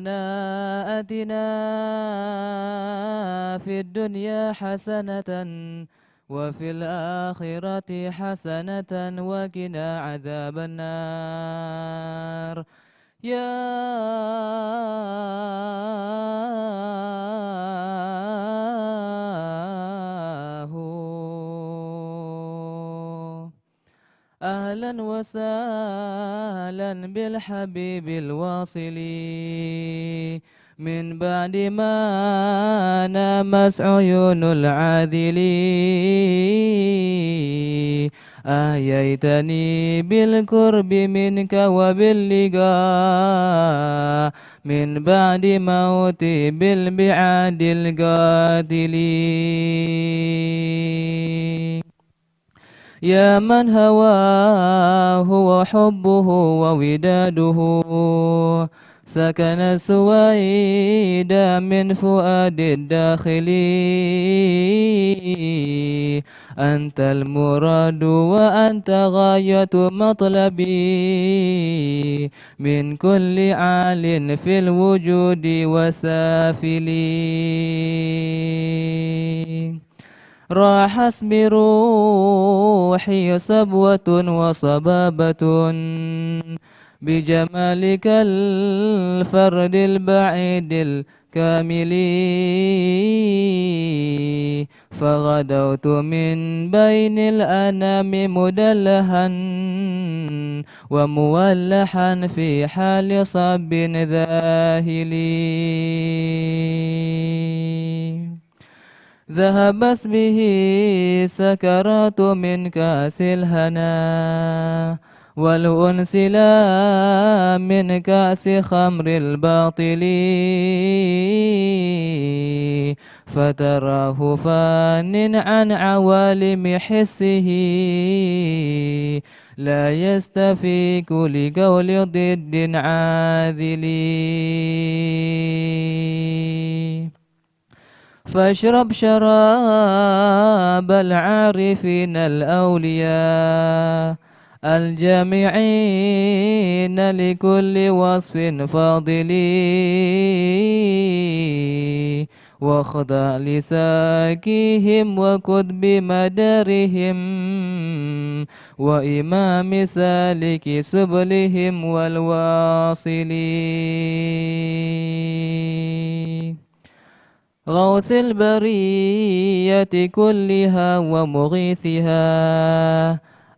آتنا في الدنيا حسنة وفي الآخرة حسنة وقنا عذاب النار يا هو أهلا وسهلا بالحبيب الواصل من بعد ما نامت عيون العاذل أحييتني بالقرب منك وباللقاء من بعد موتي بالبعاد القاتل يا من هواه وحبه ووداده سكن سويدا من فؤاد الداخل أنت المراد وأنت غاية مطلبي من كل عال في الوجود وسافلي راح اسم روحي صبوة وصبابة بجمالك الفرد البعيد الكامل فغدوت من بين الأنام مدلها ومولحا في حال صب ذاهل ذهبت به سكرات من كأس الهنا والأنس لا من كأس خمر الباطل فتراه فان عن عوالم حسه لا يستفيك لقول ضد عاذل فاشرب شراب العارفين الأولياء الجامعين لكل وصف فاضل واخضع لساكيهم وكتب مدارهم وإمام سالك سبلهم والواصلين غوث البرية كلها ومغيثها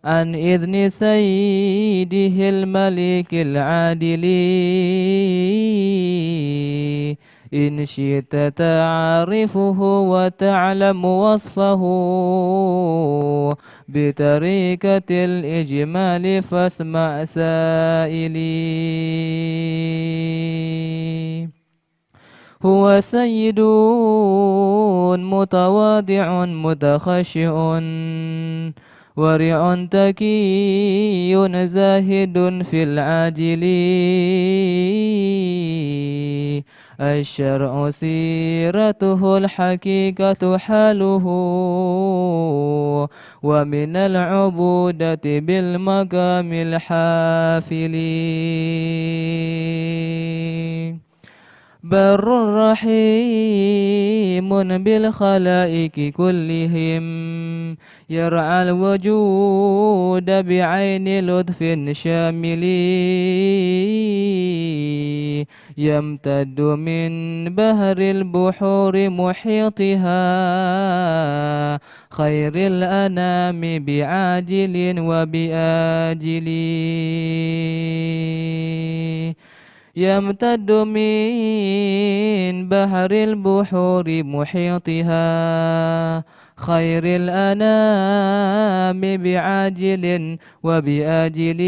عن إذن سيده الملك العادل إن شئت تعرفه وتعلم وصفه بطريقة الإجمال فاسمع سائلي هو سيد متواضع متخشع ورع تكي زاهد في العاجل الشرع سيرته الحقيقة حاله ومن العبودة بالمقام الحافل بر رحيم بالخلائق كلهم يرعى الوجود بعين لطف شامل يمتد من بهر البحور محيطها خير الأنام بعاجل وبآجل يمتد من بحر البحور محيطها خير الأنام بعاجل وبآجل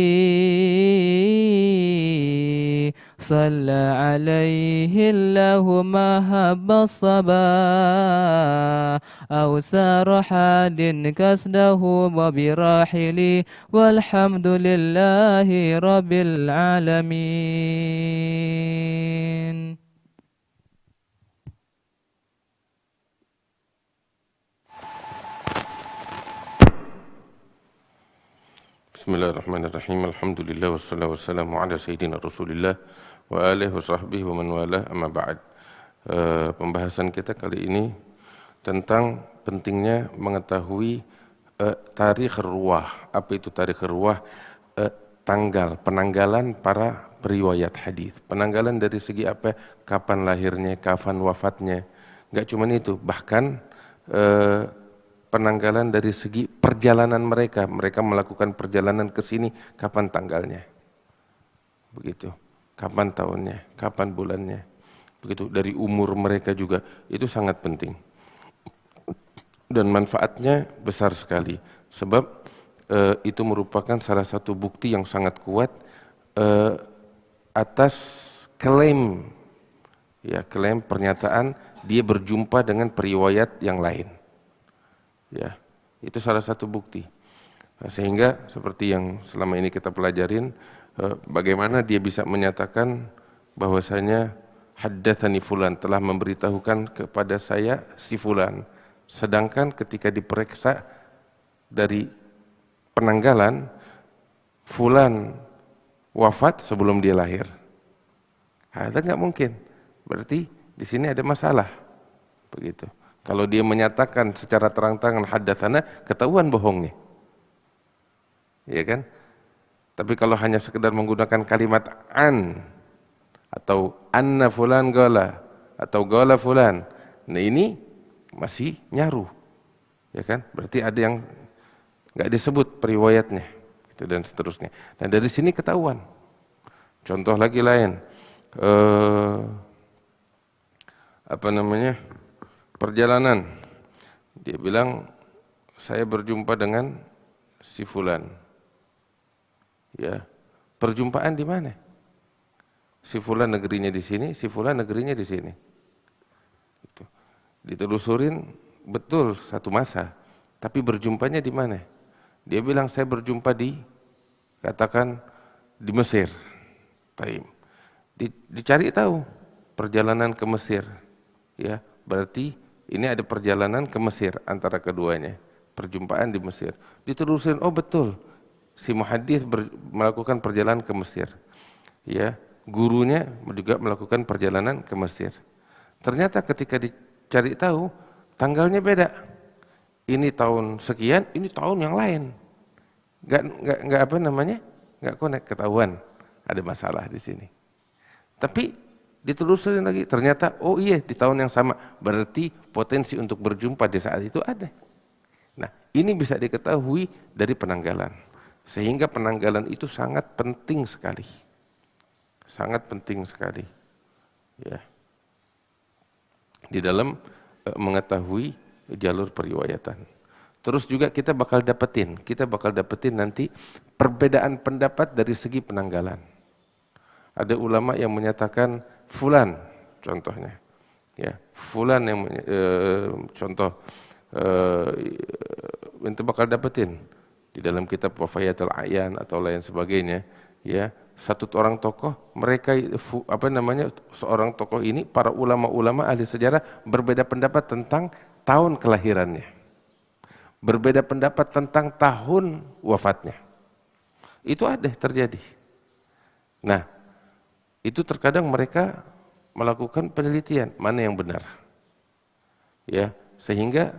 صلى عليه الله ما هب الصبا أو سار حاد كسده وبراحل والحمد لله رب العالمين. Bismillahirrahmanirrahim. Alhamdulillah wassalatu wassalamu ala sayyidina Rasulillah wa alihi wa sahbihi wa man walah, amma ba'd. Pembahasan kita kali ini tentang pentingnya mengetahui tarikh ruwah. Apa itu tarikh ruwah? Tanggal, penanggalan para periwayat hadis. Penanggalan dari segi apa? Kapan lahirnya, kapan wafatnya. Enggak cuma itu, bahkan penanggalan dari segi perjalanan mereka. Mereka melakukan perjalanan ke sini, kapan tanggalnya. Begitu. Kapan tahunnya, kapan bulannya. Begitu. Dari umur mereka juga. Itu sangat penting. Dan manfaatnya besar sekali. Sebab itu merupakan salah satu bukti yang sangat kuat atas klaim, ya, klaim pernyataan dia berjumpa dengan periwayat yang lain. Ya, itu salah satu bukti. Sehingga seperti yang selama ini kita pelajarin, bagaimana dia bisa menyatakan bahwasanya haddatsani fulan, telah memberitahukan kepada saya si fulan. Sedangkan ketika diperiksa dari penanggalan, fulan wafat sebelum dia lahir. Itu enggak mungkin. Berarti di sini ada masalah. Begitu. Kalau dia menyatakan secara terang-terangan haddatsana, ketahuan bohongnya. Iya kan? Tapi kalau hanya sekedar menggunakan kalimat an atau anna fulan qala atau qala fulan, nah ini masih nyaru. Ya kan? Berarti ada yang enggak disebut periwayatnya, gitu dan seterusnya. Nah, dari sini ketahuan. Contoh lagi lain. Perjalanan, dia bilang saya berjumpa dengan si fulan. Ya, perjumpaan di mana? Si fulan negerinya di sini, si fulan negerinya di sini. Gitu. Ditelusurin betul satu masa, tapi berjumpanya di mana? Dia bilang saya berjumpa di, katakan di Mesir. Taim. Dicari tahu perjalanan ke Mesir. Ya, berarti ini ada perjalanan ke Mesir antara keduanya, perjumpaan di Mesir. Diterusin, oh betul, si muhaddits melakukan perjalanan ke Mesir. Ya, gurunya juga melakukan perjalanan ke Mesir. Ternyata ketika dicari tahu, tanggalnya beda. Ini tahun sekian, ini tahun yang lain. Enggak enggak connect, ketahuan ada masalah di sini. Tapi ditelusurin lagi, ternyata oh iya di tahun yang sama, berarti potensi untuk berjumpa di saat itu ada. Nah, ini bisa diketahui dari penanggalan. Sehingga penanggalan itu sangat penting sekali. Sangat penting sekali. Ya. Di dalam mengetahui jalur periwayatan. Terus juga kita bakal dapetin nanti perbedaan pendapat dari segi penanggalan. Ada ulama yang menyatakan fulan, contohnya, ya, fulan yang contoh itu bakal dapetin di dalam kitab Wafayatul Ayan atau lain sebagainya, ya, satu orang tokoh, mereka seorang tokoh ini, para ulama-ulama ahli sejarah berbeda pendapat tentang tahun kelahirannya, berbeda pendapat tentang tahun wafatnya. Itu ada terjadi. Nah, itu terkadang mereka melakukan penelitian mana yang benar, ya, sehingga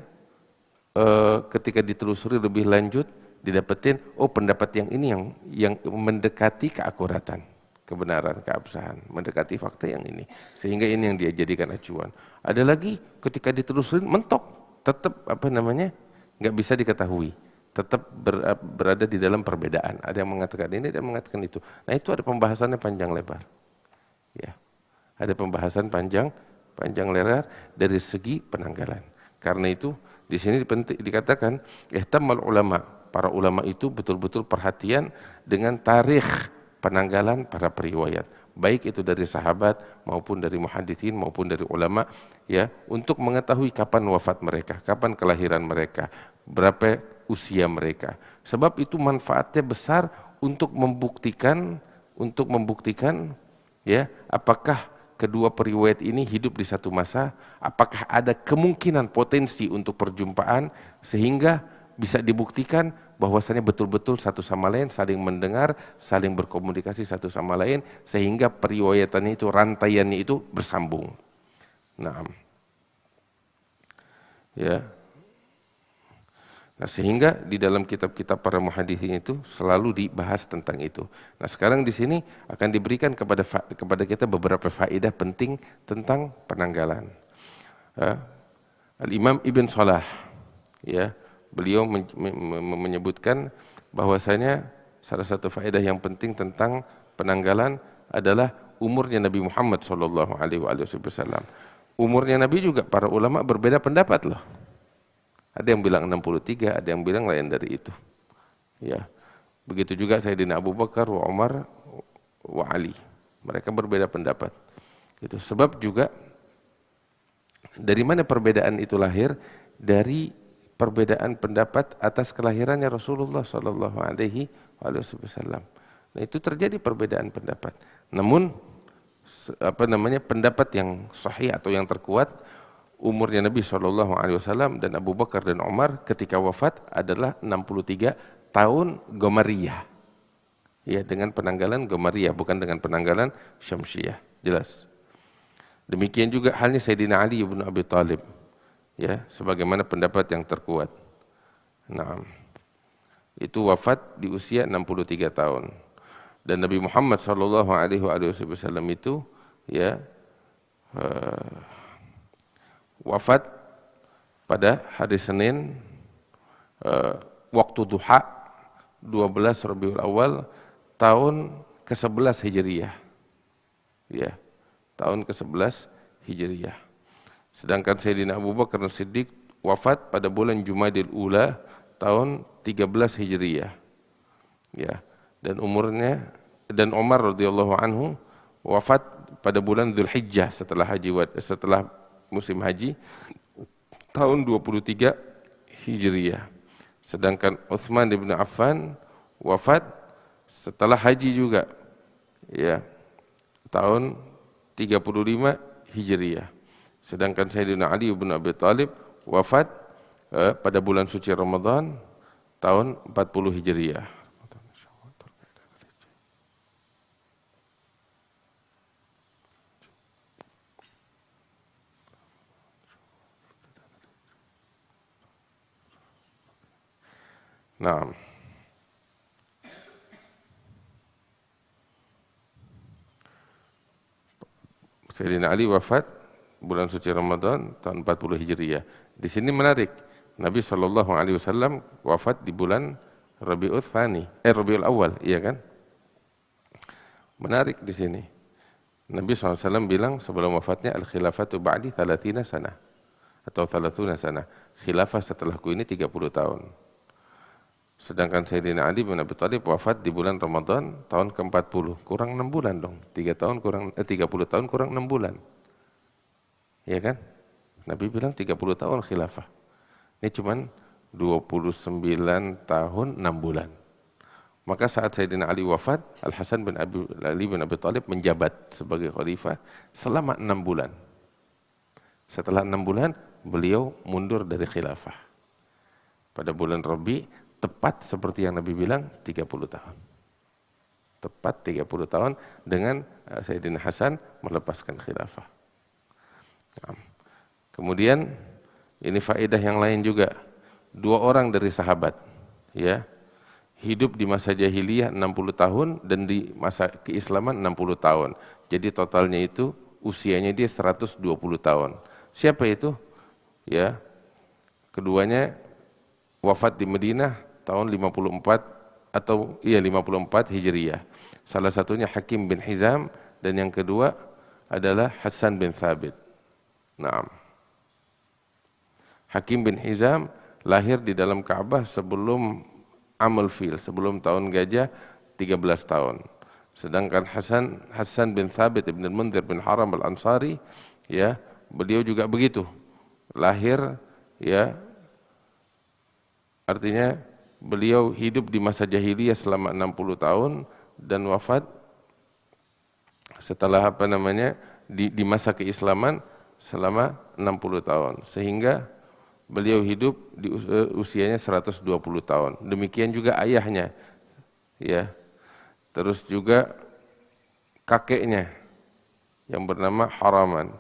ketika ditelusuri lebih lanjut didapetin, oh pendapat yang ini yang mendekati keakuratan, kebenaran, keabsahan, mendekati fakta yang ini, sehingga ini yang dia jadikan acuan. Ada lagi ketika ditelusuri mentok, tetap nggak bisa diketahui, tetap berada di dalam perbedaan. Ada yang mengatakan ini dan mengatakan itu. Nah, itu ada pembahasannya panjang lebar. Ya, ada pembahasan panjang lebar dari segi penanggalan. Karena itu di sini dikatakan ihtammal ulama, para ulama itu betul-betul perhatian dengan tarikh penanggalan para periwayat, baik itu dari sahabat maupun dari muhaditsin maupun dari ulama, ya, untuk mengetahui kapan wafat mereka, kapan kelahiran mereka, berapa usia mereka. Sebab itu manfaatnya besar untuk membuktikan ya, apakah kedua periwayat ini hidup di satu masa, apakah ada kemungkinan potensi untuk perjumpaan, sehingga bisa dibuktikan bahwasanya betul-betul satu sama lain saling mendengar, saling berkomunikasi satu sama lain, sehingga periwayatannya itu, rantaiannya itu bersambung. Nah, ya. Nah, sehingga di dalam kitab-kitab para muhaditsin itu selalu dibahas tentang itu. Nah, sekarang di sini akan diberikan kepada kita beberapa faedah penting tentang penanggalan. Al-Imam Ibn Salah, ya, beliau menyebutkan bahwasanya salah satu faedah yang penting tentang penanggalan adalah umurnya Nabi Muhammad SAW. Umurnya Nabi juga para ulama berbeda pendapat loh. Ada yang bilang 63, ada yang bilang lain dari itu. Ya. Begitu juga Sayyidina Abu Bakar, wa Umar, wa Ali. Mereka berbeda pendapat. Itu sebab juga dari mana perbedaan itu lahir? Dari perbedaan pendapat atas kelahirannya Rasulullah sallallahu alaihi wasallam. Nah, itu terjadi perbedaan pendapat. Namun pendapat yang sahih atau yang terkuat, umurnya Nabi SAW dan Abu Bakar dan Umar ketika wafat adalah 63 tahun Gomariyah. Ya, dengan penanggalan Gomariyah, bukan dengan penanggalan Syamsiyah. Jelas. Demikian juga halnya Sayyidina Ali bin Abi Thalib. Ya, sebagaimana pendapat yang terkuat. Nah, itu wafat di usia 63 tahun. Dan Nabi Muhammad SAW itu ya wafat pada hari Senin waktu duha 12 Rabiul Awal tahun ke-11 Hijriyah. Ya, tahun ke-11 Hijriyah. Sedangkan Sayyidina Abu Bakar As-Siddiq wafat pada bulan Jumadil Ula tahun 13 Hijriyah. Ya, dan Umar radhiyallahu anhu wafat pada bulan Dzulhijjah setelah musim haji tahun 23 Hijriyah. Sedangkan Utsman bin Affan wafat setelah haji juga, ya, tahun 35 Hijriyah. Sedangkan Sayyidina Ali bin Abi Thalib wafat pada bulan suci Ramadan tahun 40 Hijriyah. Nah, Sayyidina Ali wafat bulan suci Ramadan tahun 40 Hijriyah. Di sini menarik, Nabi SAW wafat di bulan Rabiul Awal, iya kan? Menarik di sini. Nabi SAW bilang sebelum wafatnya, al-khilafatu ba'di 30 sana atau 30 sana. Khilafah setelahku ini 30 tahun. Sedangkan Sayyidina Ali bin Abi Thalib wafat di bulan Ramadan tahun ke-40, kurang 6 bulan dong. 30 tahun kurang 6 bulan. Ya kan? Nabi bilang 30 tahun khilafah. Ini cuman 29 tahun 6 bulan. Maka saat Sayyidina Ali wafat, Al-Hasan bin Ali bin Abi Thalib menjabat sebagai khalifah selama 6 bulan. Setelah 6 bulan, beliau mundur dari khilafah. Pada bulan Rabi, tepat seperti yang Nabi bilang, 30 tahun. Tepat 30 tahun dengan Sayyidina Hasan melepaskan khilafah. Nah, kemudian ini faedah yang lain juga. 2 orang dari sahabat, ya, hidup di masa jahiliyah 60 tahun dan di masa keislaman 60 tahun. Jadi totalnya itu usianya dia 120 tahun. Siapa itu? Ya, keduanya wafat di Madinah tahun 54 Hijriyah. Salah satunya Hakim bin Hizam dan yang kedua adalah Hasan bin Thabit. Naam. Hakim bin Hizam lahir di dalam Ka'bah sebelum Amul Fil, sebelum tahun gajah 13 tahun. Sedangkan Hasan bin Thabit ibn al-Mundhir bin Haram al-Ansari, ya, beliau juga begitu. Lahir, ya, artinya beliau hidup di masa jahiliyah selama 60 tahun dan wafat setelah di masa keislaman selama 60 tahun. Sehingga beliau hidup di usianya 120 tahun. Demikian juga ayahnya, ya. Terus juga kakeknya yang bernama Haraman,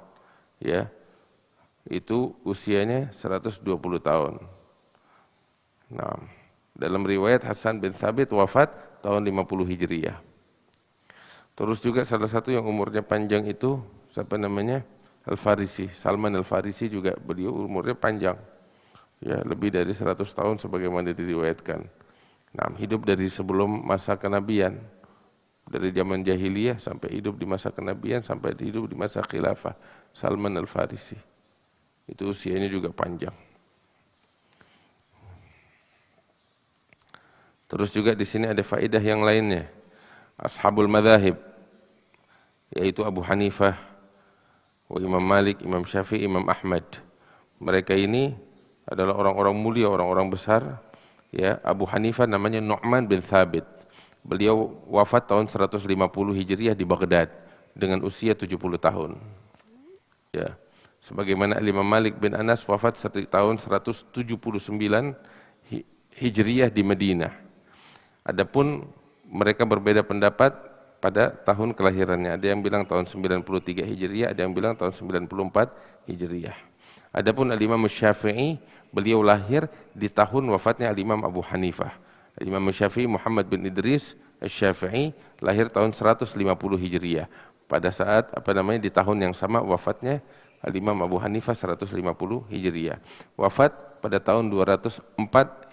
ya. Itu usianya 120 tahun. Nah, dalam riwayat Hasan bin Thabit wafat tahun 50 Hijriah. Terus juga salah satu yang umurnya panjang itu siapa namanya? Al-Farisi, Salman Al-Farisi juga beliau umurnya panjang. Ya, lebih dari 100 tahun sebagaimana diriwayatkan. Nah, hidup dari sebelum masa kenabian. Dari zaman jahiliyah sampai hidup di masa kenabian sampai hidup di masa khilafah. Salman Al-Farisi. Itu usianya juga panjang. Terus juga di sini ada faedah yang lainnya. Ashabul Madzahib, yaitu Abu Hanifah, Imam Malik, Imam Syafi'i, Imam Ahmad. Mereka ini adalah orang-orang mulia, orang-orang besar. Ya, Abu Hanifah namanya Nu'man bin Thabit. Beliau wafat tahun 150 Hijriah di Baghdad dengan usia 70 tahun. Ya. Sebagaimana Imam Malik bin Anas wafat tahun 179 Hijriah di Madinah. Adapun mereka berbeda pendapat pada tahun kelahirannya. Ada yang bilang tahun 93 Hijriah, ada yang bilang tahun 94 Hijriah. Adapun Al-Imam Syafi'i, beliau lahir di tahun wafatnya Al-Imam Abu Hanifah. Al-Imam Syafi'i Muhammad bin Idris Asy-Syafi'i lahir tahun 150 Hijriah. Pada saat di tahun yang sama wafatnya Al-Imam Abu Hanifah 150 Hijriah. Wafat pada tahun 204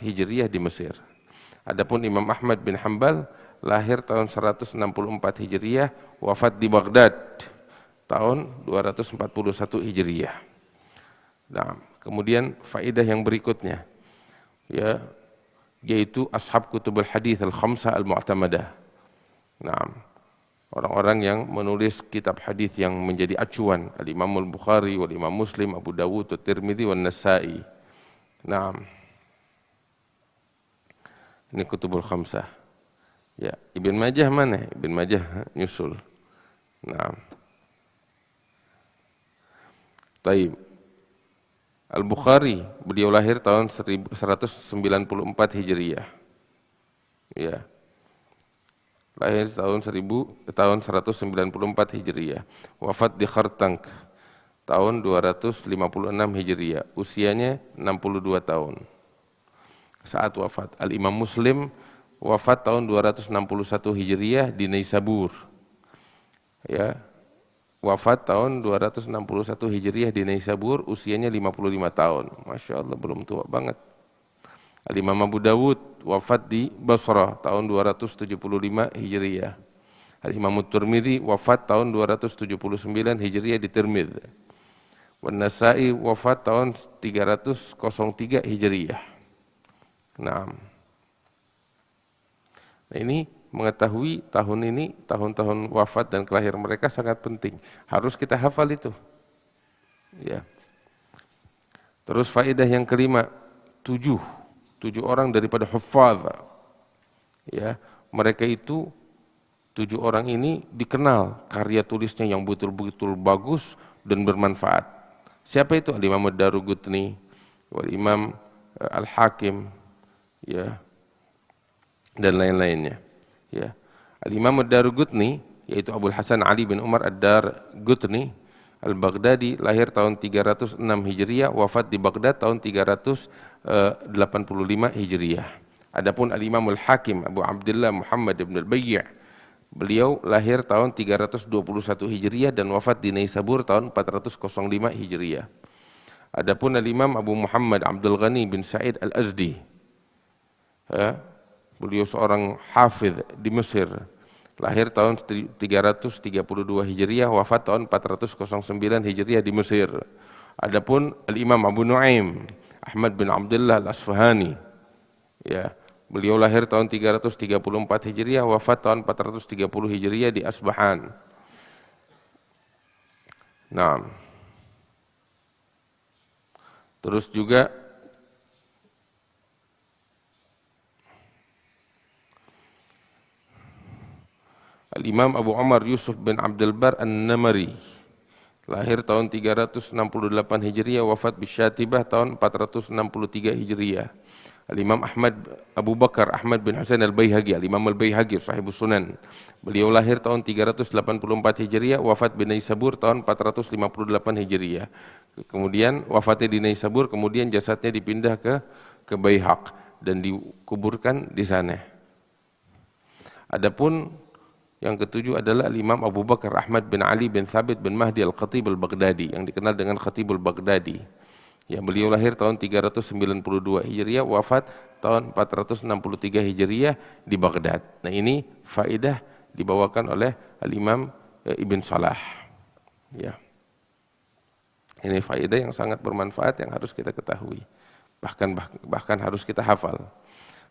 Hijriah di Mesir. Adapun Imam Ahmad bin Hanbal lahir tahun 164 Hijriah, wafat di Baghdad tahun 241 Hijriah. Nah, kemudian faedah yang berikutnya, ya, yaitu ashab kutubul hadis al-khamsah al-mu'tamadah. Nah, orang-orang yang menulis kitab hadis yang menjadi acuan, Al-Imam Al-Bukhari, Wal-Imam Muslim, Abu Dawud, At-Tirmidzi, Wan-Nasa'i. Nah, ini kutubul khamsah. Ya, Ibn Majah mana? Ibn Majah nyusul. Nah. Taib. Al-Bukhari, beliau lahir tahun 194 Hijriah. Ya. Lahir tahun 194 Hijriah. Wafat di Khartank tahun 256 Hijriah. Usianya 62 tahun. Saat wafat. Al-Imam Muslim wafat tahun 261 Hijriah di Naisabur. Ya. Wafat tahun 261 Hijriah di Naisabur, usianya 55 tahun. Masya Allah, belum tua banget. Al-Imam Abu Dawud wafat di Basrah tahun 275 Hijriah. Al-Imam At-Tirmidzi wafat tahun 279 Hijriah di Tirmidz. Wan-Nasa'i wafat tahun 303 Hijriah. Nah, ini mengetahui tahun ini, tahun-tahun wafat dan kelahiran mereka sangat penting. Harus kita hafal itu. Ya. Terus faedah yang kelima, tujuh orang daripada huffaz. Ya, mereka itu 7 orang ini dikenal karya tulisnya yang betul-betul bagus dan bermanfaat. Siapa itu? Al-Imam Ad-Daruqutni, Wal-Imam Al-Hakim, ya, dan lain-lainnya. Ya. Al-Imam Ad-Daruqutni, yaitu Abul Hasan Ali bin Umar Ad-Daruqutni Al-Baghdadi, lahir tahun 306 Hijriah, wafat di Baghdad tahun 385 Hijriah. Adapun Al-Imam Al-Hakim Abu Abdullah Muhammad ibn Al-Bayy', beliau lahir tahun 321 Hijriah dan wafat di Naisabur tahun 405 Hijriah. Adapun Al-Imam Abu Muhammad Abdul Ghani bin Sa'id Al-Azdi, ya, beliau seorang hafidh di Mesir, lahir tahun 332 Hijriah, wafat tahun 409 Hijriah di Mesir. Adapun Al-Imam Abu Nuaim Ahmad bin Abdullah Al-Asfahani, ya, beliau lahir tahun 334 Hijriah, wafat tahun 430 Hijriah di Asbahan. Nah, terus juga Al-Imam Abu Umar Yusuf bin Abdul Bar An-Namari, lahir tahun 368 Hijriah, wafat bisyatibah tahun 463 Hijriah. Al-Imam Abu Bakar Ahmad bin Husain Al-Baihaqi, Al-Imam Al-Baihaqi, Sahibus Sunan. Beliau lahir tahun 384 Hijriah, wafat di Naisabur tahun 458 Hijriah. Kemudian wafatnya di Naisabur, kemudian jasadnya dipindah ke Baihaq dan dikuburkan di sana. Adapun yang ketujuh adalah Imam Abu Bakar Ahmad bin Ali bin Thabit bin Mahdi Al-Khatib Al-Baghdadi, yang dikenal dengan Khatibul Baghdadi. Ya, beliau lahir tahun 392 Hijriah, wafat tahun 463 Hijriah di Baghdad. Nah, ini faedah dibawakan oleh Al-Imam Ibn Salah. Ya. Ini faedah yang sangat bermanfaat yang harus kita ketahui. Bahkan harus kita hafal.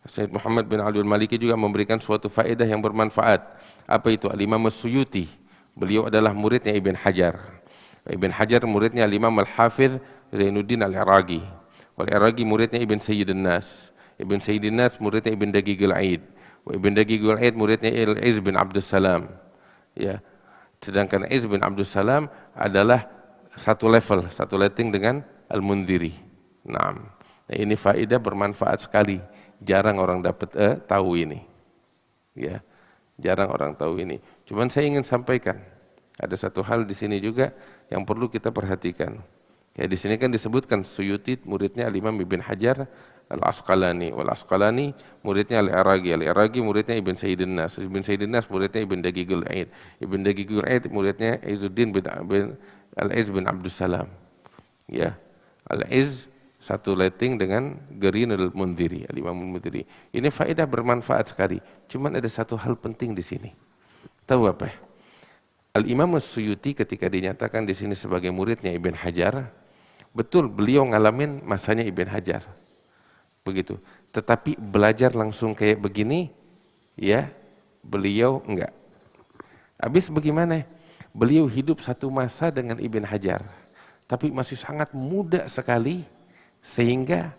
Sayyid Muhammad bin Ali al-Maliki juga memberikan suatu faedah yang bermanfaat. Apa itu? Al-Imam As-Suyuti. Beliau adalah muridnya Ibn Hajar. Ibn Hajar muridnya Al-Imam Al-Hafidh Zainuddin Al-Iraqi. Al-Iraqi muridnya Ibn Sayyidin Nas. Ibn Sayyidin Nas muridnya Ibn Daqiq Al-Aid. Ibn Daqiq Al-Aid muridnya Al-Iz bin Abdus Salam. Ya. Sedangkan Iz bin Abdus Salam adalah satu level, satu letting dengan Al-Mundhiri. Nah, ini faedah bermanfaat sekali. Jarang orang dapat tahu ini. Ya. Jarang orang tahu ini. Cuman saya ingin sampaikan, ada satu hal di sini juga yang perlu kita perhatikan. Ya, di sini kan disebutkan Suyuti muridnya Al-Imam Ibn Hajar Al-Asqalani, Wal-Asqalani muridnya Al-Iraqi, Al-Iraqi muridnya Ibn Sayyidin Nas, Ibn Sayyidin Nas muridnya Ibn Daqiq Al-Aid, Ibn Daqiq Al-Aid muridnya Izzuddin bin Al-Iz bin Abdus Salam. Ya, Al-Iz satu letting dengan Gerin Al-Mundhiri, Al-Imam Al-Mundhiri. Ini faedah bermanfaat sekali. Cuman ada satu hal penting di sini. Tahu apa? Al-Imam As-Suyuti ketika dinyatakan di sini sebagai muridnya Ibn Hajar, betul beliau ngalamin masanya Ibn Hajar. Begitu. Tetapi belajar langsung kayak begini, ya, beliau enggak. Habis bagaimana? Beliau hidup satu masa dengan Ibn Hajar, tapi masih sangat muda sekali, sehingga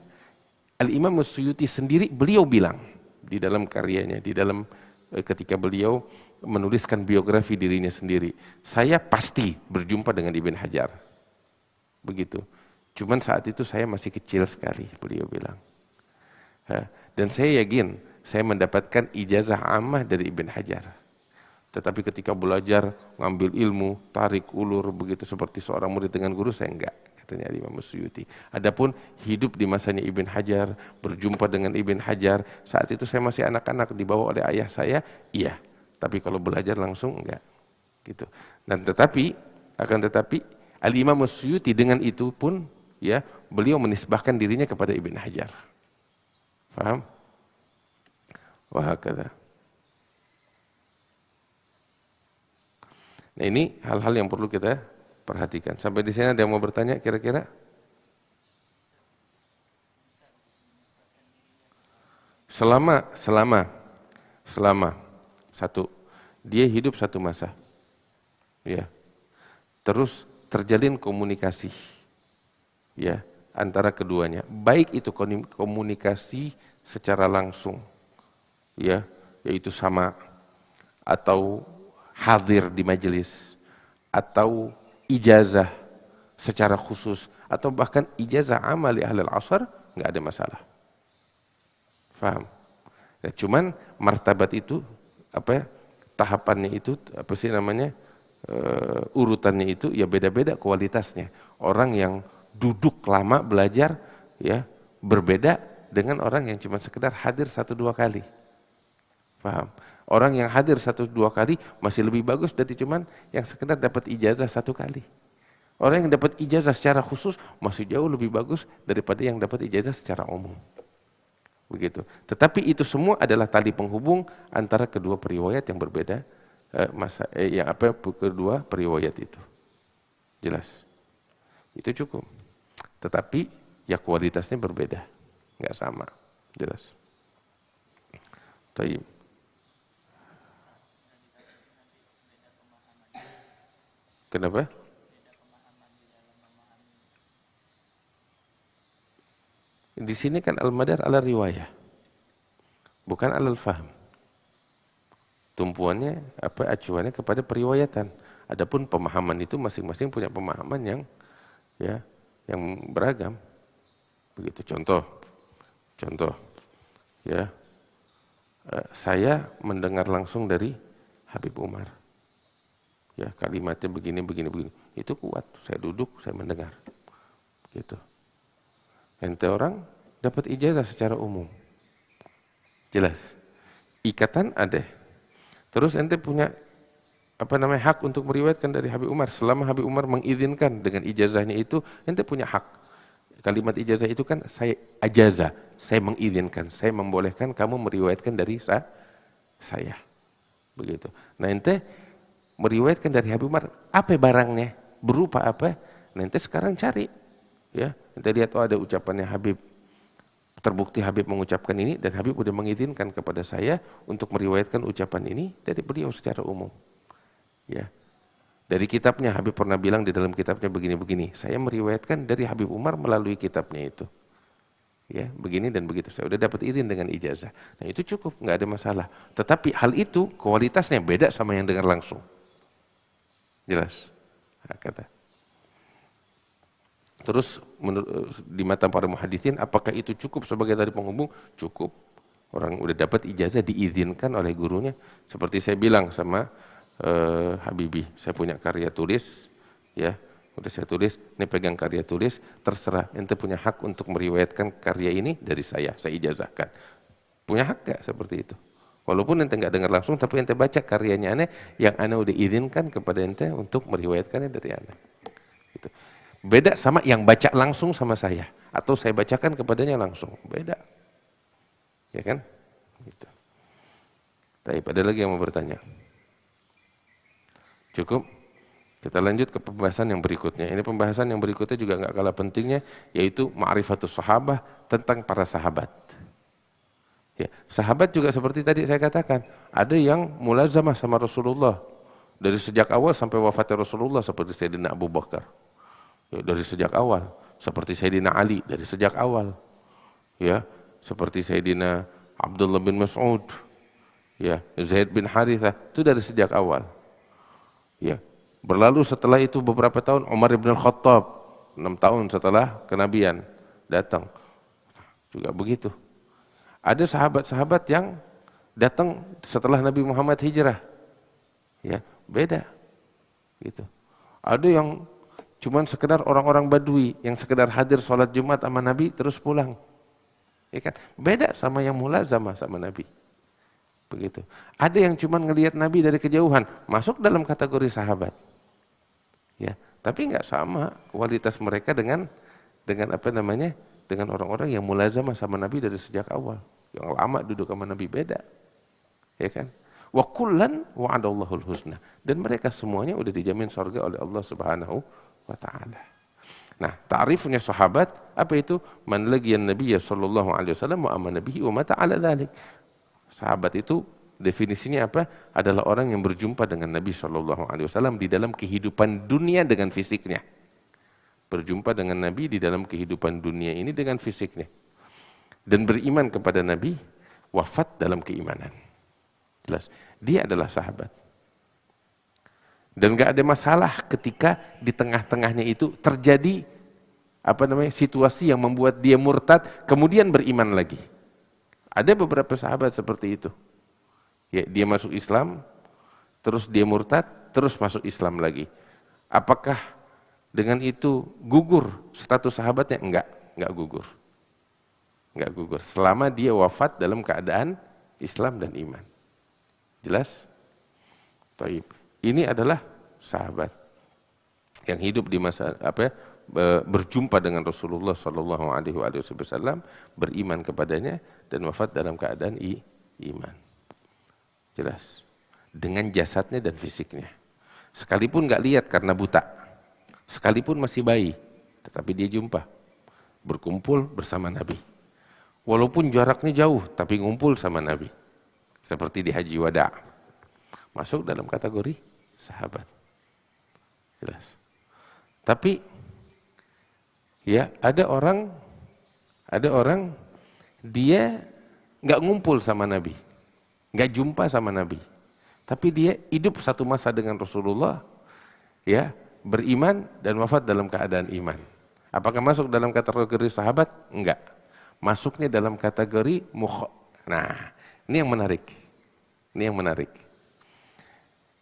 Al-Imam As-Suyuti sendiri beliau bilang di dalam karyanya, di dalam ketika beliau menuliskan biografi dirinya sendiri, saya pasti berjumpa dengan Ibn Hajar. Begitu. Cuman saat itu saya masih kecil sekali, beliau bilang. Dan saya yakin saya mendapatkan ijazah ammah dari Ibn Hajar. Tetapi ketika belajar, ngambil ilmu, tarik ulur, begitu seperti seorang murid dengan guru, saya enggak, katanya Imam Suyuti. Adapun hidup di masanya Ibn Hajar, berjumpa dengan Ibn Hajar, saat itu saya masih anak-anak, dibawa oleh ayah saya, iya. Tapi kalau belajar langsung enggak. Gitu. Dan tetapi Al-Imam Suyuti dengan itu pun, ya, beliau menisbahkan dirinya kepada Ibn Hajar. Faham? Wahakadha. Nah, ini hal-hal yang perlu kita perhatikan. Sampai di sini ada yang mau bertanya kira-kira? Selama satu, dia hidup satu masa. Ya. Terus terjalin komunikasi. Ya, antara keduanya. Baik itu komunikasi secara langsung. Ya, yaitu sama atau hadir di majelis, atau ijazah secara khusus, atau bahkan ijazah amali ahli al-asar, nggak ada masalah. Faham? Ya, cuman martabat itu, tahapannya itu, urutannya itu, ya beda-beda kualitasnya. Orang yang duduk lama belajar, ya berbeda dengan orang yang cuma sekedar hadir 1-2 kali. Faham? Orang yang hadir 1-2 kali masih lebih bagus dari cuman yang sekedar dapat ijazah 1 kali. Orang yang dapat ijazah secara khusus masih jauh lebih bagus daripada yang dapat ijazah secara umum. Begitu. Tetapi itu semua adalah tali penghubung antara kedua periwayat yang berbeda, kedua periwayat itu. Jelas. Itu cukup. Tetapi ya kualitasnya berbeda, nggak sama. Jelas. Taib. Kenapa? Di sini kan al-madar ala riwayah, bukan alal faham. Tumpuannya acuannya kepada periwayatan. Adapun pemahaman itu masing-masing punya pemahaman yang beragam. Begitu contoh ya. Saya mendengar langsung dari Habib Umar. Ya, kalimatnya begini. Itu kuat. Saya duduk, saya mendengar. Gitu. Ente orang dapat ijazah secara umum. Jelas. Ikatan ada. Terus ente punya hak untuk meriwayatkan dari Habib Umar. Selama Habib Umar mengizinkan dengan ijazahnya itu, ente punya hak. Kalimat ijazah itu kan saya ajazah, saya mengizinkan, saya membolehkan kamu meriwayatkan dari saya. Begitu. Nah, ente meriwayatkan dari Habib Umar, apa barangnya? Berupa apa? Nah, ente sekarang cari. Ya, ente lihat ada ucapannya Habib. Terbukti Habib mengucapkan ini dan Habib sudah mengizinkan kepada saya untuk meriwayatkan ucapan ini dari beliau secara umum. Ya. Dari kitabnya Habib pernah bilang di dalam kitabnya begini-begini. Saya meriwayatkan dari Habib Umar melalui kitabnya itu. Ya, begini dan begitu. Saya sudah dapat izin dengan ijazah. Nah, itu cukup, nggak ada masalah. Tetapi hal itu kualitasnya beda sama yang dengar langsung. Jelas? Nah, kata. Terus di mata para muhaditsin, apakah itu cukup sebagai tali penghubung? Cukup. Orang udah dapat ijazah diizinkan oleh gurunya. Seperti saya bilang sama Habibie, saya punya karya tulis, ya, udah saya tulis, ini pegang karya tulis, terserah, ente punya hak untuk meriwayatkan karya ini dari saya ijazahkan. Punya hak gak seperti itu? Walaupun ente nggak dengar langsung, tapi ente baca karyanya aneh, yang aneh udah izinkan kepada ente untuk meriwayatkannya dari aneh. Gitu. Beda sama yang baca langsung sama saya, atau saya bacakan kepadanya langsung, beda. Ya kan? Gitu. Tapi ada lagi yang mau bertanya? Cukup? Kita lanjut ke pembahasan yang berikutnya. Ini pembahasan yang berikutnya juga nggak kalah pentingnya, yaitu ma'rifatus sahabah, tentang para sahabat. Ya, sahabat juga seperti tadi saya katakan, ada yang mulazamah sama Rasulullah dari sejak awal sampai wafatnya Rasulullah, seperti Sayyidina Abu Bakar. Ya, dari sejak awal, seperti Sayyidina Ali dari sejak awal. Ya, seperti Sayyidina Abdullah bin Mas'ud, ya, Zaid bin Harithah, itu dari sejak awal. Ya, berlalu setelah itu beberapa tahun Umar bin Khattab, 6 tahun setelah kenabian datang. Juga begitu. Ada sahabat-sahabat yang datang setelah Nabi Muhammad hijrah. Ya, beda. Gitu. Ada yang cuman sekedar orang-orang Badui yang sekedar hadir sholat Jumat sama Nabi terus pulang. Ya kan? Beda sama yang mulazamah sama Nabi. Begitu. Ada yang cuma ngelihat Nabi dari kejauhan, masuk dalam kategori sahabat. Ya, tapi nggak sama kualitas mereka dengan dengan orang-orang yang mulazamah sama Nabi dari sejak awal, yang lama duduk sama Nabi, beda. Ya kan? Wa kullan wa'adallahul husna, dan mereka semuanya udah dijamin surga oleh Allah Subhanahu wa taala. Nah, ta'rifnya sahabat apa itu? Man laqiyan nabiyya sallallahu alaihi wasallam wa amana bihi wa mata ala dzalik. Sahabat itu definisinya apa? Adalah orang yang berjumpa dengan Nabi SAW di dalam kehidupan dunia dengan fisiknya. Berjumpa dengan Nabi di dalam kehidupan dunia ini dengan fisiknya. Dan beriman kepada Nabi, wafat dalam keimanan. Jelas, dia adalah sahabat. Dan gak ada masalah ketika di tengah-tengahnya itu terjadi situasi yang membuat dia murtad, kemudian beriman lagi. Ada beberapa sahabat seperti itu. Ya, dia masuk Islam, terus dia murtad, terus masuk Islam lagi. Apakah dengan itu gugur status sahabatnya? Enggak gugur. Enggak gugur. Selama dia wafat dalam keadaan Islam dan iman. Jelas? Taib. Ini adalah sahabat yang hidup di masa berjumpa dengan Rasulullah Sallallahu Alaihi Wasallam, beriman kepadanya dan wafat dalam keadaan iman. Jelas. Dengan jasadnya dan fisiknya. Sekalipun nggak lihat karena buta, sekalipun masih bayi, tetapi dia jumpa, berkumpul bersama Nabi. Walaupun jaraknya jauh, tapi ngumpul sama Nabi. Seperti di Haji Wada, masuk dalam kategori sahabat. Jelas. Tapi ya, ada orang dia nggak ngumpul sama Nabi, nggak jumpa sama Nabi, tapi dia hidup satu masa dengan Rasulullah, Ya, beriman dan wafat dalam keadaan iman. Apakah masuk dalam kategori sahabat? Enggak. Masuknya dalam kategori Nah, ini yang menarik. Ini yang menarik.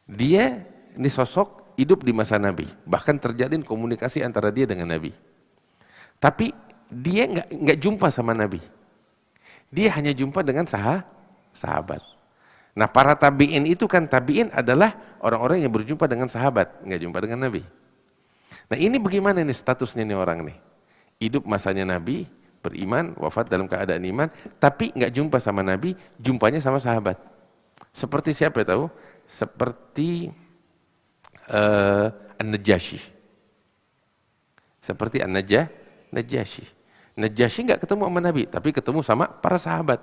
Dia ini sosok hidup di masa Nabi, bahkan terjalin komunikasi antara dia dengan Nabi. Tapi dia enggak jumpa sama Nabi. Dia hanya jumpa dengan sahabat. Nah, para tabi'in itu kan, tabi'in adalah orang-orang yang berjumpa dengan sahabat, enggak jumpa dengan Nabi. Nah, ini bagaimana nih statusnya nih orang nih? Hidup masanya Nabi, beriman, wafat dalam keadaan iman, tapi enggak jumpa sama Nabi, jumpanya sama sahabat. Seperti siapa ya tahu? Seperti An-Najasyi. Seperti An-Najasyi. Najasyi enggak ketemu sama Nabi, tapi ketemu sama para sahabat.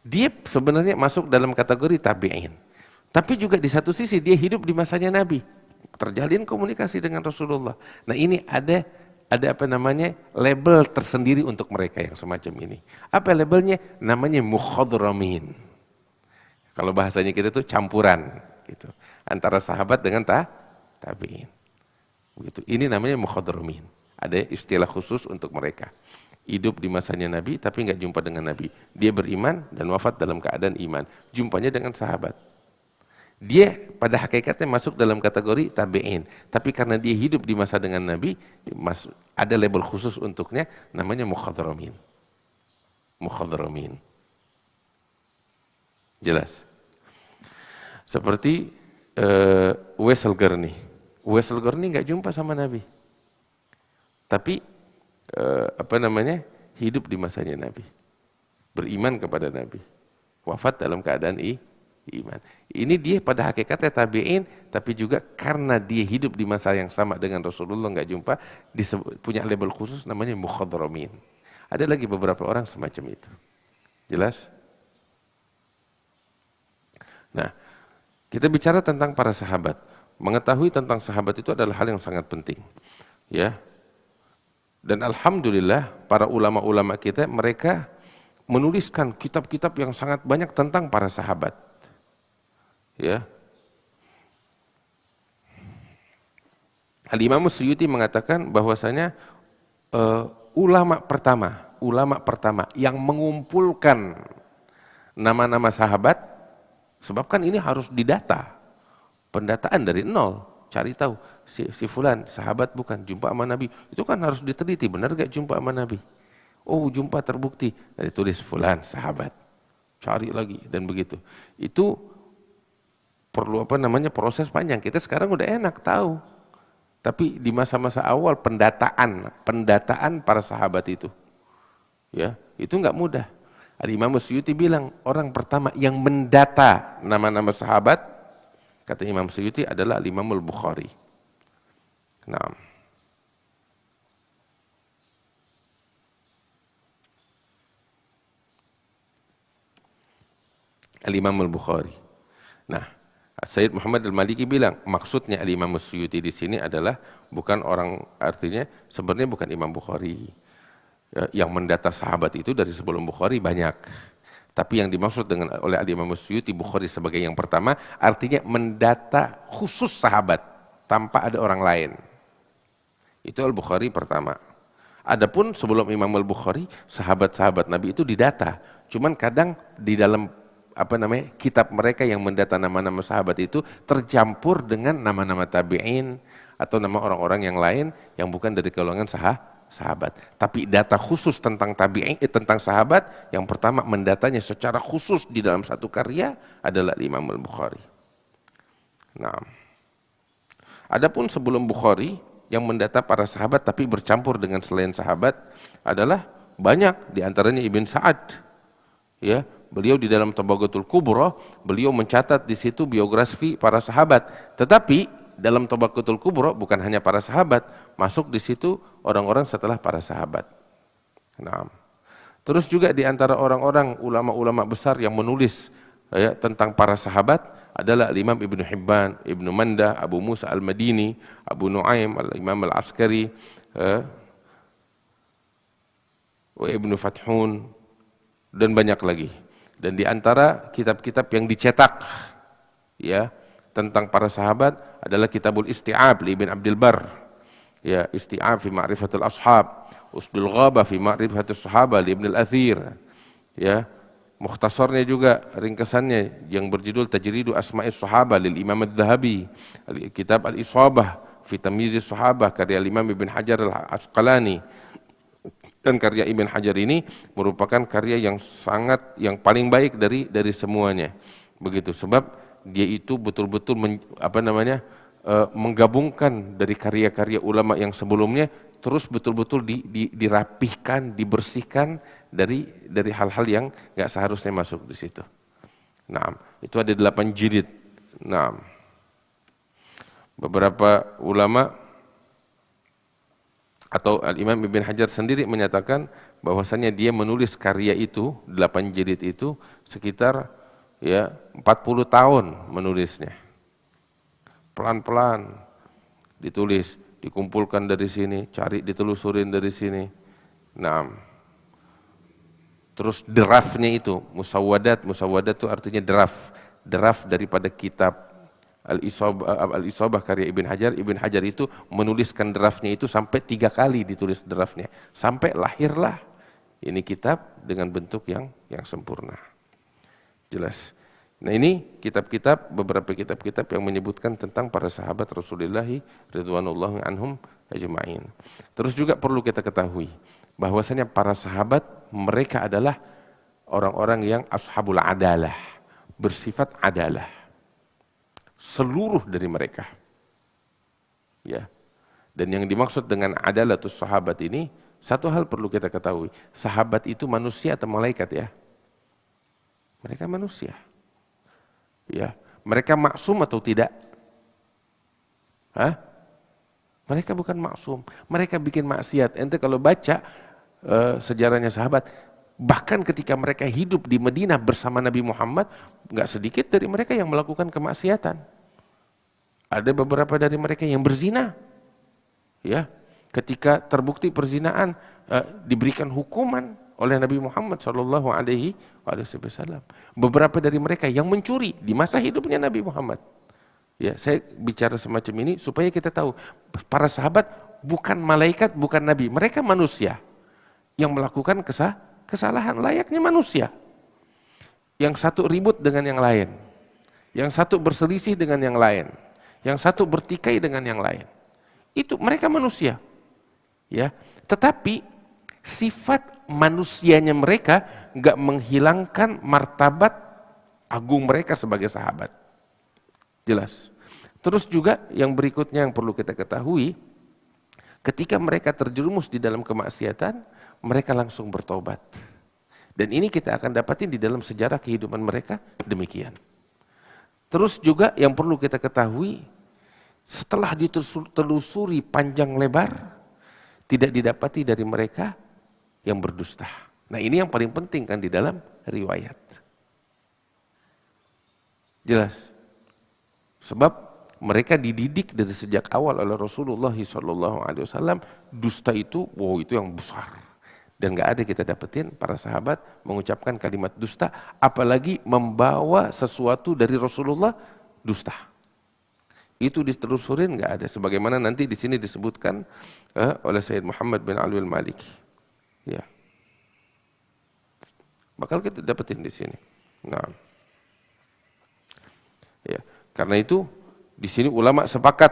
Dia sebenarnya masuk dalam kategori tabi'in. Tapi juga di satu sisi dia hidup di masanya Nabi. Terjalin komunikasi dengan Rasulullah. Nah, ini ada apa namanya? Label tersendiri untuk mereka yang semacam ini. Apa labelnya? Namanya mukhadramin. Kalau bahasanya kita itu campuran gitu. Antara sahabat dengan tabi'in. Begitu. Ini namanya mukhadramin. Ada istilah khusus untuk mereka. Hidup di masanya Nabi tapi enggak jumpa dengan Nabi. Dia beriman dan wafat dalam keadaan iman. Jumpanya dengan sahabat. Dia pada hakikatnya masuk dalam kategori tabi'in. Tapi karena dia hidup di masa dengan Nabi, ada label khusus untuknya namanya mukhadramin. Mukhadramin. Jelas? Seperti Uwais Al-Qarni. Uwais Al-Qarni enggak jumpa sama Nabi. Tapi hidup di masanya Nabi, beriman kepada Nabi, wafat dalam keadaan iman. Ini dia pada hakikatnya tabi'in, tapi juga karena dia hidup di masa yang sama dengan Rasulullah nggak jumpa, punya label khusus namanya mukhadramin. Ada lagi beberapa orang semacam itu. Jelas? Nah, kita bicara tentang para sahabat. Mengetahui tentang sahabat itu adalah hal yang sangat penting. Ya. Dan alhamdulillah para ulama-ulama kita, mereka menuliskan kitab-kitab yang sangat banyak tentang para sahabat. Ya. Al-Imam Suyuti mengatakan bahwasanya ulama pertama yang mengumpulkan nama-nama sahabat, sebab kan ini harus didata. Pendataan dari nol, cari tahu si fulan sahabat bukan, jumpa sama Nabi, itu kan harus diteliti, benar gak jumpa sama Nabi? Oh, jumpa terbukti, dari tulis fulan sahabat, cari lagi dan begitu. Itu perlu proses panjang. Kita sekarang udah enak tahu, tapi di masa-masa awal pendataan para sahabat itu, ya itu nggak mudah. Al-Imam Suyuti bilang orang pertama yang mendata nama-nama sahabat, kata Imam Suyuti, adalah Al-Imam Al-Bukhari. Nah, Al-Imam Al-Bukhari. Nah, Sayyid Muhammad Al-Maliki bilang maksudnya Al-Imam Suyuti di sini adalah bukan orang, artinya sebenarnya bukan Imam Bukhari. Yang mendata sahabat itu dari sebelum Bukhari banyak. Tapi yang dimaksud oleh Al-Imam Suyuti Bukhari sebagai yang pertama, artinya mendata khusus sahabat tanpa ada orang lain. Itu Al-Bukhari pertama. Adapun sebelum Imam Al-Bukhari, sahabat-sahabat Nabi itu didata. Cuman kadang di dalam kitab mereka yang mendata nama-nama sahabat itu tercampur dengan nama-nama tabi'in atau nama orang-orang yang lain yang bukan dari golongan sahabat. Tapi data khusus tentang tabi'in, tentang sahabat, yang pertama mendatanya secara khusus di dalam satu karya adalah Imam Al-Bukhari. Nah, adapun sebelum Bukhari yang mendata para sahabat tapi bercampur dengan selain sahabat adalah banyak, di antaranya Ibn Sa'ad. Ya, beliau di dalam Tabaqatul Kubra, beliau mencatat di situ biografi para sahabat. Tetapi dalam Tabaqatul Kubra bukan hanya para sahabat, masuk di situ orang-orang setelah para sahabat. Nah, terus juga di antara orang-orang ulama-ulama besar yang menulis tentang para sahabat adalah Imam Ibnu Hibban, Ibnu Mandah, Abu Musa Al-Madini, Abu Nuaim, Imam Al-Askari, Ibnu Fathun, dan banyak lagi. Dan di antara kitab-kitab yang dicetak, ya, tentang para sahabat adalah Kitabul Isti'ab li Ibn Abdul Bar. Ya, Isti'ab fi Ma'rifatul Ashab, Usdul Ghabah fi Ma'rifatus Sahabah li Ibn Al-Athir. Ya, mukhtasarnya juga ringkasannya yang berjudul Tajridu Asma'is Sahabah lil Imam Adz-Dzahabi, Kitab Al-Isabah fi Tamyizis Sahabah karya Imam Ibn Hajar Al-Asqalani. Dan karya Ibn Hajar ini merupakan karya yang paling baik dari semuanya. Begitu, sebab dia itu betul-betul menggabungkan dari karya-karya ulama yang sebelumnya, terus betul-betul dirapihkan, dibersihkan dari hal-hal yang nggak seharusnya masuk di situ. Nah, itu ada 8 jilid. Nah, beberapa ulama atau Al-Imam Ibn Hajar sendiri menyatakan bahwasannya dia menulis karya itu, 8 jilid itu sekitar 40 tahun menulisnya. Pelan-pelan ditulis, dikumpulkan dari sini, cari ditelusurin dari sini. Nah, terus draftnya itu, musawwadat itu artinya draft daripada kitab Al-Isabah karya Ibn Hajar itu menuliskan draftnya itu sampai 3 kali ditulis draftnya, sampai lahirlah ini kitab dengan bentuk yang sempurna. Jelas. Nah, ini beberapa kitab-kitab yang menyebutkan tentang para sahabat Rasulullah ridwanullah anhum ajma'in. Terus juga perlu kita ketahui bahwasanya para sahabat mereka adalah orang-orang yang ashabul adalah, bersifat adalah. Seluruh dari mereka. Ya. Dan yang dimaksud dengan adalatus sahabat ini, satu hal perlu kita ketahui, sahabat itu manusia atau malaikat ya? Mereka manusia. Ya, mereka maksum atau tidak? Hah? Mereka bukan maksum. Mereka bikin maksiat. Ente kalau baca sejarahnya sahabat, bahkan ketika mereka hidup di Madinah bersama Nabi Muhammad, nggak sedikit dari mereka yang melakukan kemaksiatan. Ada beberapa dari mereka yang berzina. Ya, ketika terbukti perzinaan, diberikan hukuman oleh Nabi Muhammad SAW. Beberapa dari mereka yang mencuri di masa hidupnya Nabi Muhammad. Ya, saya bicara semacam ini supaya kita tahu para sahabat bukan malaikat, bukan nabi, mereka manusia yang melakukan kesalahan layaknya manusia. Yang satu ribut dengan yang lain, yang satu berselisih dengan yang lain, yang satu bertikai dengan yang lain. Itu mereka manusia. Ya, tetapi sifat manusianya mereka enggak menghilangkan martabat agung mereka sebagai sahabat. Jelas. Terus juga yang berikutnya yang perlu kita ketahui, ketika mereka terjerumus di dalam kemaksiatan, mereka langsung bertobat. Dan ini kita akan dapatin di dalam sejarah kehidupan mereka demikian. Terus juga yang perlu kita ketahui, setelah ditelusuri panjang lebar, tidak didapati dari mereka yang berdusta. Nah, ini yang paling penting kan di dalam riwayat. Jelas. Sebab mereka dididik dari sejak awal oleh Rasulullah SAW, dusta itu, wow, itu yang besar. Dan gak ada kita dapetin para sahabat mengucapkan kalimat dusta, apalagi membawa sesuatu dari Rasulullah dusta. Itu ditelusurin gak ada. Sebagaimana nanti di sini disebutkan oleh Sayyid Muhammad bin Ali al-Maliki. Ya. Bakal kita dapetin di sini. Nah. Ya. Karena itu di sini ulama sepakat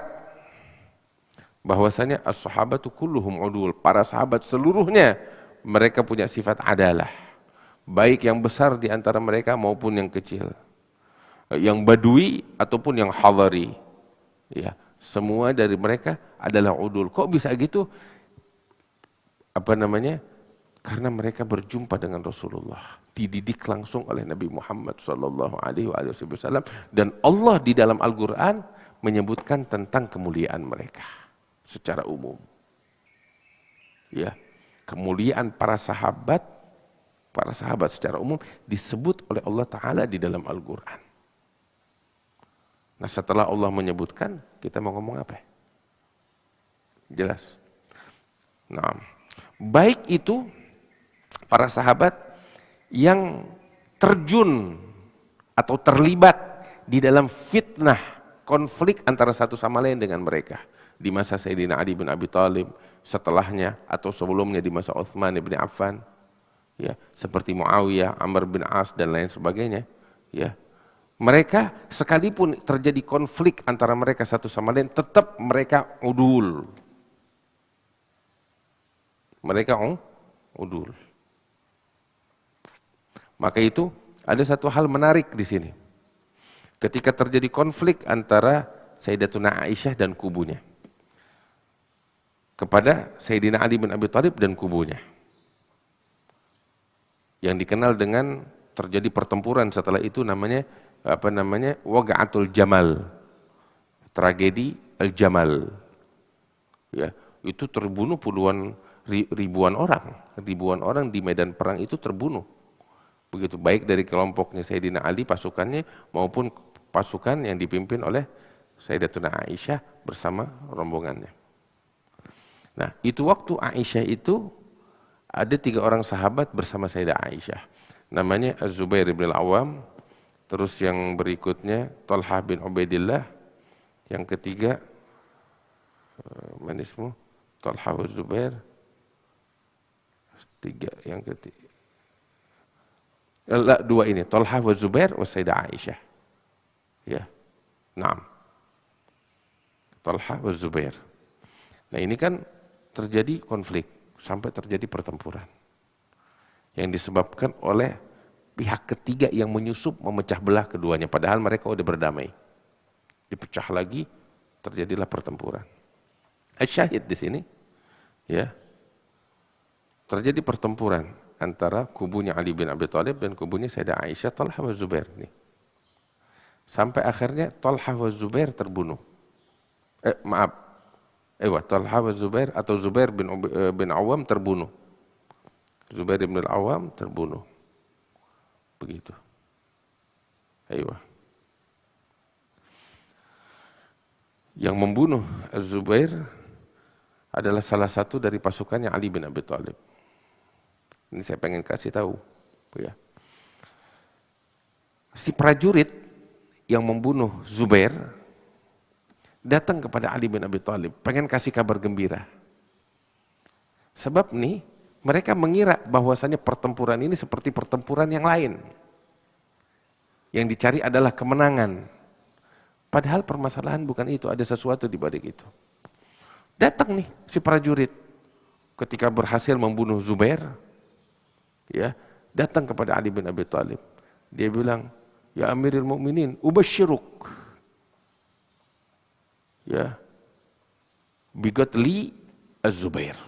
bahwasanya as-sahabatu kulluhum udul, para sahabat seluruhnya mereka punya sifat adalah, baik yang besar di antara mereka maupun yang kecil, yang badui ataupun yang hadari, ya, semua dari mereka adalah udul. Kok bisa gitu? Karena mereka berjumpa dengan Rasulullah, dididik langsung oleh Nabi Muhammad SAW, dan Allah di dalam Al-Quran menyebutkan tentang kemuliaan mereka secara umum. Ya. Kemuliaan para sahabat secara umum disebut oleh Allah Ta'ala di dalam Al-Quran. Nah, setelah Allah menyebutkan, kita mau ngomong apa? Jelas. Nah, baik itu para sahabat yang terjun atau terlibat di dalam fitnah konflik antara satu sama lain dengan mereka. Di masa Sayyidina Ali bin Abi Thalib, setelahnya atau sebelumnya di masa Utsman bin Affan, ya, seperti Muawiyah, Amr bin As dan lain sebagainya, ya. Mereka sekalipun terjadi konflik antara mereka satu sama lain, tetap mereka udul. Mereka udul. Maka itu ada satu hal menarik di sini. Ketika terjadi konflik antara Sayyidatuna Aisyah dan kubunya kepada Sayyidina Ali bin Abi Thalib dan kubunya, yang dikenal dengan terjadi pertempuran setelah itu namanya Waqa'atul Jamal, tragedi Al-Jamal. Ya, itu terbunuh puluhan ribuan orang di medan perang itu terbunuh. Begitu, baik dari kelompoknya Sayyidina Ali pasukannya maupun pasukan yang dipimpin oleh Sayyidatuna Aisyah bersama rombongannya. Nah, itu waktu Aisyah itu ada 3 orang sahabat bersama Sayyidah Aisyah. Namanya Az-Zubair bin Al-Awwam, terus yang berikutnya Thalhah bin Ubaidillah, yang ketiga manismu Thalhah wa Zubair, 3 yang ketiga. 2 ini, Thalhah wa Zubair wa Sayyidah Aisyah. Ya. Naam. Thalhah wa Zubair. Nah, ini kan terjadi konflik sampai terjadi pertempuran yang disebabkan oleh pihak ketiga yang menyusup memecah belah keduanya, padahal mereka udah berdamai. Dipecah lagi, terjadilah pertempuran. Syahid di sini, ya, terjadi pertempuran antara kubunya Ali bin Abi Thalib dan kubunya Sayyidah Aisyah, Thalhah wa Zubair nih. Sampai akhirnya Thalhah wa Zubair terbunuh. Thalhah wa Zubair atau Zubair bin Awam terbunuh. Zubair bin Al-Awwam terbunuh. Begitu. Yang membunuh Az-Zubair adalah salah satu dari pasukannya Ali bin Abi Thalib. Ini saya pengen kasih tahu, ya. Si prajurit yang membunuh Zubair datang kepada Ali bin Abi Thalib, pengen kasih kabar gembira. Sebab nih, mereka mengira bahwasanya pertempuran ini seperti pertempuran yang lain. Yang dicari adalah kemenangan. Padahal permasalahan bukan itu, ada sesuatu di balik itu. Datang nih si prajurit ketika berhasil membunuh Zubair, ya, datang kepada Ali bin Abi Thalib. Dia bilang, "Ya Amirul Mukminin, ubasyiruk." Ya. Bigatli Az-Zubair.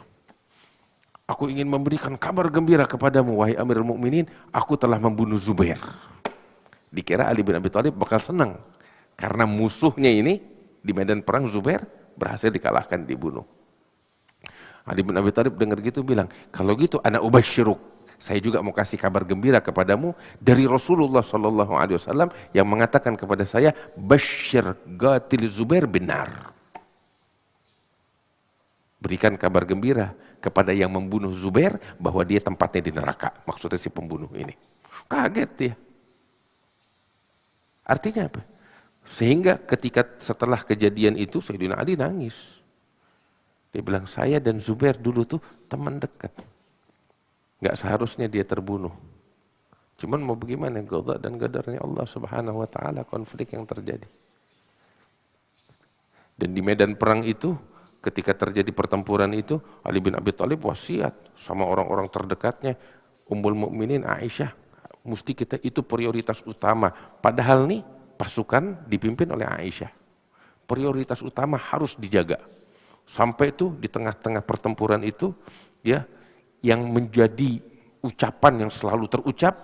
Aku ingin memberikan kabar gembira kepadamu, wahai Amirul Mukminin, aku telah membunuh Zubair. Dikira Ali bin Abi Thalib bakal senang karena musuhnya ini di medan perang Zubair berhasil dikalahkan, dibunuh. Ali bin Abi Thalib dengar gitu bilang, kalau gitu ana ubasyiruk, saya juga mau kasih kabar gembira kepadamu dari Rasulullah sallallahu alaihi wasallam yang mengatakan kepada saya, basyir qatil Zubair binar. Berikan kabar gembira kepada yang membunuh Zubair bahwa dia tempatnya di neraka. Maksudnya si pembunuh ini. Kaget dia. Artinya apa? Sehingga ketika setelah kejadian itu Sayyidina Ali nangis. Dia bilang, saya dan Zubair dulu tuh teman dekat. Nggak seharusnya dia terbunuh. Cuman mau bagaimana, qada dan qadarnya Allah Subhanahu wa taala, konflik yang terjadi. Dan di medan perang itu, ketika terjadi pertempuran itu, Ali bin Abi Thalib wasiat sama orang-orang terdekatnya, Ummul Mukminin Aisyah, mesti kita itu prioritas utama. Padahal nih pasukan dipimpin oleh Aisyah. Prioritas utama harus dijaga. Sampai itu di tengah-tengah pertempuran itu, ya, yang menjadi ucapan yang selalu terucap,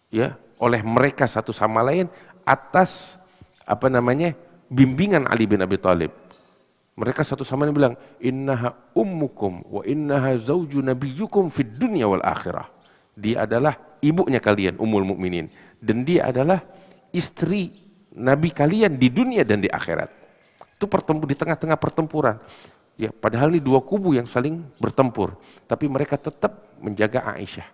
ya, oleh mereka satu sama lain atas bimbingan Ali bin Abi Thalib. Mereka satu sama lain bilang, innaha ummukum wa innaha zauju nabiyyukum fid dunya wal akhirah. Dia adalah ibunya kalian, Ummul Mukminin, dan dia adalah istri nabi kalian di dunia dan di akhirat. Itu di tengah-tengah pertempuran. Ya, padahal ini 2 kubu yang saling bertempur, tapi mereka tetap menjaga Aisyah.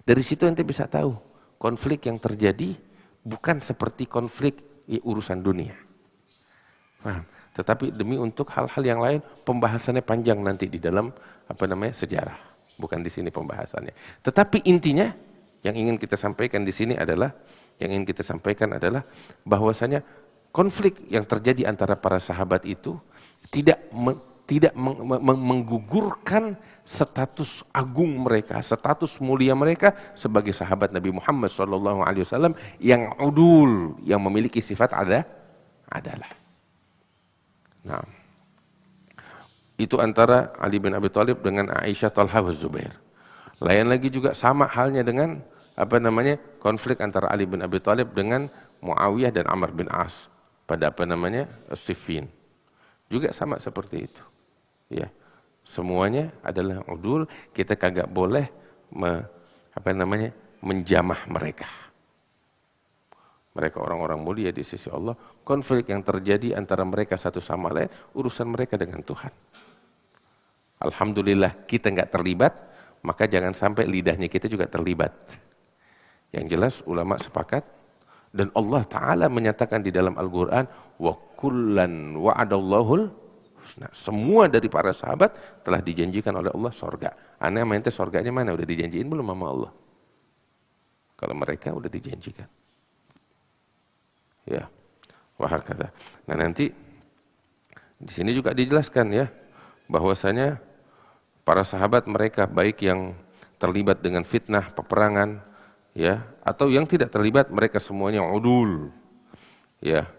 Dari situ ente bisa tahu, konflik yang terjadi bukan seperti konflik urusan dunia. Paham? Tetapi demi untuk hal-hal yang lain, pembahasannya panjang nanti di dalam sejarah. Bukan di sini pembahasannya. Tetapi intinya yang ingin kita sampaikan di sini adalah bahwasanya konflik yang terjadi antara para sahabat itu tidak menggugurkan status agung mereka, status mulia mereka sebagai sahabat Nabi Muhammad SAW yang udul, yang memiliki sifat adalah. Nah, itu antara Ali bin Abi Thalib dengan Aisyah, Talha, wa Zubair. Lain lagi juga sama halnya dengan konflik antara Ali bin Abi Thalib dengan Muawiyah dan Amr bin As pada Siffin. Juga sama seperti itu. Ya. Semuanya adalah udul, kita kagak boleh menjamah mereka. Mereka orang-orang mulia di sisi Allah. Konflik yang terjadi antara mereka satu sama lain, urusan mereka dengan Tuhan. Alhamdulillah kita nggak terlibat, maka jangan sampai lidahnya kita juga terlibat. Yang jelas ulama sepakat, dan Allah Ta'ala menyatakan di dalam Al-Quran, wa kullan wa'adallahul husna. Semua dari para sahabat telah dijanjikan oleh Allah sorga. Aneh ente sorganya mana? Udah dijanjiin belum sama Allah? Kalau mereka udah dijanjikan. Ya, wahakata. Nah nanti di sini juga dijelaskan ya, bahwasanya para sahabat mereka baik yang terlibat dengan fitnah, peperangan, ya, atau yang tidak terlibat, mereka semuanya udul, ya,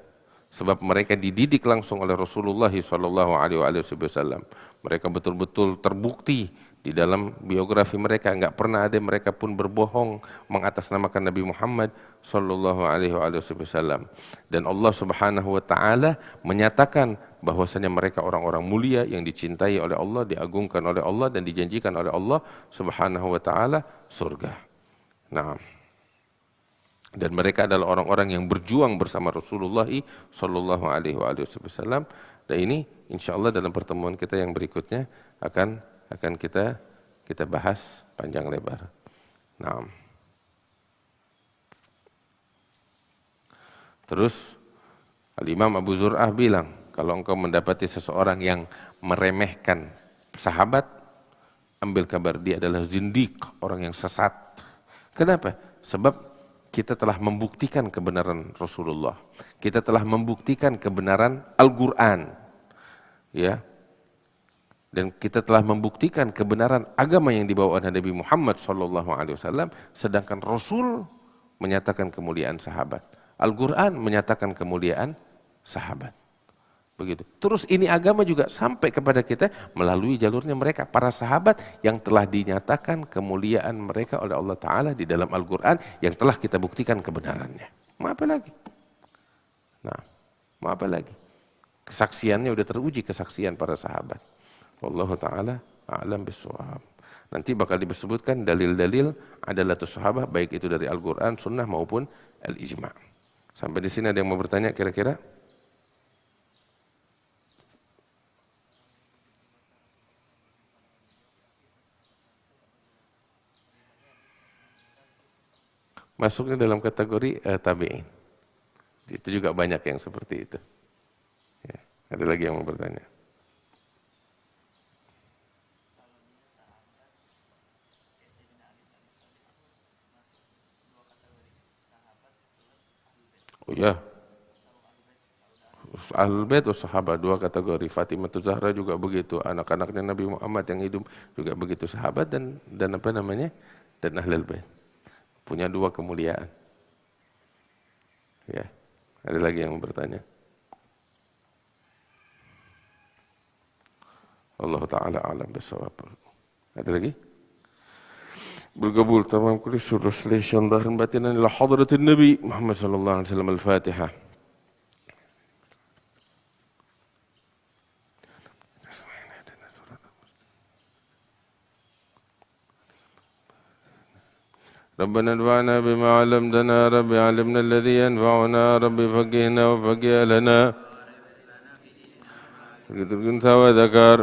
sebab mereka dididik langsung oleh Rasulullah SAW. Mereka betul-betul terbukti di dalam biografi mereka, nggak pernah ada mereka pun berbohong mengatasnamakan Nabi Muhammad SAW. Dan Allah Subhanahu Wa Taala menyatakan bahwasanya mereka orang-orang mulia yang dicintai oleh Allah, diagungkan oleh Allah, dan dijanjikan oleh Allah Subhanahu Wa Taala surga. Nah, dan mereka adalah orang-orang yang berjuang bersama Rasulullah SAW. Dan ini insya Allah dalam pertemuan kita yang berikutnya akan kita bahas panjang lebar. Nah, terus Al-Imam Abu Zur'ah bilang, kalau engkau mendapati seseorang yang meremehkan sahabat, ambil kabar dia adalah zindiq, orang yang sesat. Kenapa? Sebab kita telah membuktikan kebenaran Rasulullah. Kita telah membuktikan kebenaran Al-Quran. Ya. Dan kita telah membuktikan kebenaran agama yang dibawa oleh Nabi Muhammad SAW, sedangkan Rasul menyatakan kemuliaan sahabat. Al-Quran menyatakan kemuliaan sahabat. Begitu. Terus ini agama juga sampai kepada kita melalui jalurnya mereka, para sahabat yang telah dinyatakan kemuliaan mereka oleh Allah Ta'ala di dalam Al-Quran yang telah kita buktikan kebenarannya. Mau apa lagi? Nah, mau apa lagi? Kesaksiannya udah teruji, kesaksian para sahabat. Wallahu ta'ala a'lam bishawab. Nanti bakal disebutkan dalil-dalil adalatus sahabah, baik itu dari Al-Quran, Sunnah maupun Al-Ijma'. Sampai di sini ada yang mau bertanya kira-kira? Masuknya dalam kategori tabi'in. Itu juga banyak yang seperti itu. Ya, ada lagi yang mau bertanya? Oh ya, Ahlul Bait sahabat, dua kategori. Fatimah Zahra juga begitu, anak-anaknya Nabi Muhammad yang hidup juga begitu, sahabat dan dan Ahlul Bait. Punya dua kemuliaan. Ya, ada lagi yang bertanya? Allah Ta'ala alam bisawab. Ada lagi? بالقبول تمام كل شيء رسليشن ظاهر باتنا إلى حضرة النبي محمد صلى الله عليه وسلم الفاتحة. ربنا انفعنا بما علمتنا رب علمنا الذي ينفعنا رب فقهنا وفقه لنا كنت وذكر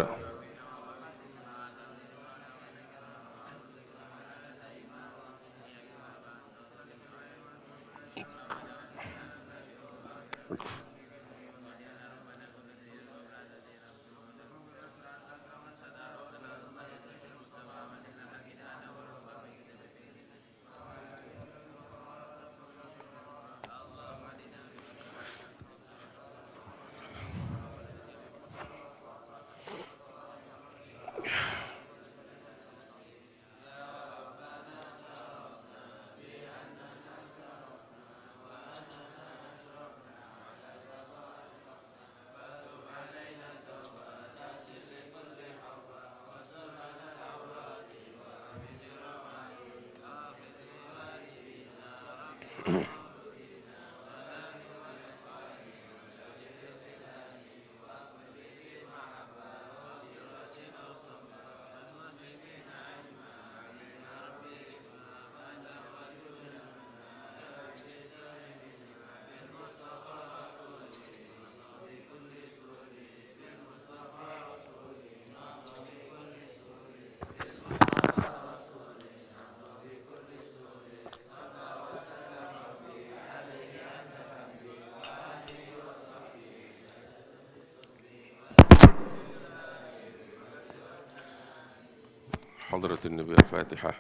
حضرة النبي الفاتحة.